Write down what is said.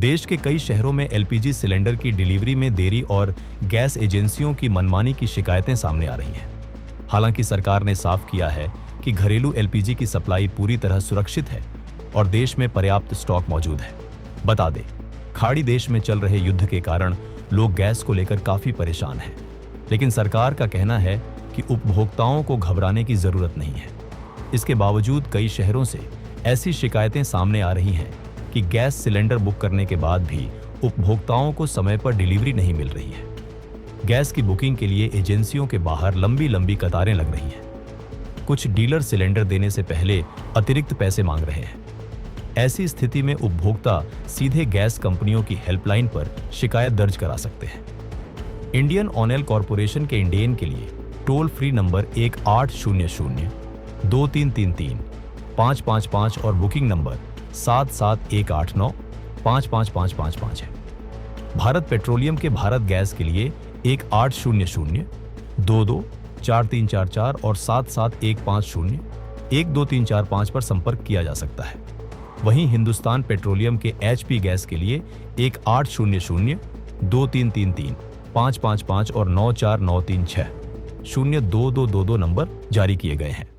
देश के कई शहरों में एलपीजी सिलेंडर की डिलीवरी में देरी और गैस एजेंसियों की मनमानी की शिकायतें सामने आ रही हैं। हालांकि सरकार ने साफ किया है कि घरेलू एलपीजी की सप्लाई पूरी तरह सुरक्षित है और देश में पर्याप्त स्टॉक मौजूद है। बता दें, खाड़ी देश में चल रहे युद्ध के कारण लोग गैस को लेकर काफी परेशान हैं, लेकिन सरकार का कहना है कि उपभोक्ताओं को घबराने की जरूरत नहीं है। इसके बावजूद कई शहरों से ऐसी शिकायतें सामने आ रही हैं कि गैस सिलेंडर बुक करने के बाद भी उपभोक्ताओं को समय पर डिलीवरी नहीं मिल रही है। गैस की बुकिंग के लिए एजेंसियों के बाहर लंबी लंबी कतारें लग रही हैं। कुछ डीलर सिलेंडर देने से पहले अतिरिक्त पैसे मांग रहे हैं। ऐसी स्थिति में उपभोक्ता सीधे गैस कंपनियों की हेल्पलाइन पर शिकायत दर्ज करा सकते हैं। इंडियन ऑयल कॉरपोरेशन के इंडेन के लिए टोल फ्री नंबर 1800-2333-555 और बुकिंग नंबर 7718955555 है। भारत पेट्रोलियम के भारत गैस के लिए 1800-224344 और 7715012345 पर संपर्क किया जा सकता है। वहीं हिंदुस्तान पेट्रोलियम के एचपी गैस के लिए 1800-2333-555 और 94936-022222 नंबर जारी किए गए हैं।